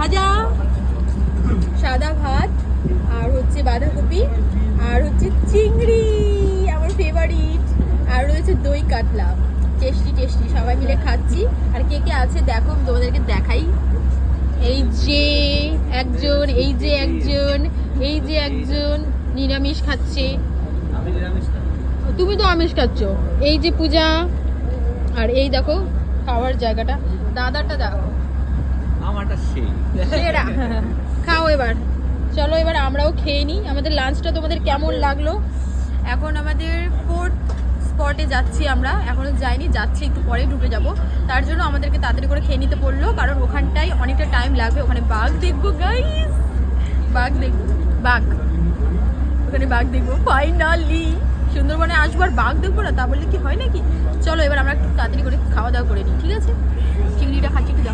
ভাজা, সাদা ভাত, আর হচ্ছে বাঁধাকপি, আর হচ্ছে চিংড়ি আমার ফেভারিট, আর রয়েছে দই কাতলা। টেস্টি টেস্টি, সবাই মিলে খাচ্ছি। আর কে কে আছে দেখো, আমি তোমাদেরকে দেখাই। এই যে একজন, এই যে একজন, এই যে একজন নিরামিষ খাচ্ছে। তুমি তো আমিষ খাচ্ছ। এই যে পূজা, আর এই দেখো খাওয়ার জায়গাটা, দাদাটা দেখো আমারটা সেই সেরা। খাও এবার, চলো এবার আমরাও খেয়ে নিই। আমাদের লাঞ্চটা তোমাদের কেমন লাগলো? এখন আমাদের 4th স্পটে যাচ্ছি আমরা, এখনো যাইনি, যাচ্ছি, একটু পরে ঢুকে যাব। তার জন্য আমাদেরকে তাড়াতাড়ি করে খেয়ে নিতে পড়লো, কারণ ওখানটায় অনেকটা টাইম লাগবে। ওখানে বাঘ দেখবো গাইস, বাঘ দেখবো, বাঘ, ওখানে বাঘ দেখবো ফাইনালি। সুন্দরবনে আসবো আর বাঘ দেখবো না, তা বললে কি হয় নাকি? চলো এবার আমরা একটু তাড়াতাড়ি করে খাওয়া দাওয়া করে নিই, ঠিক আছে? চিংড়িটা খাচ্ছি, একটু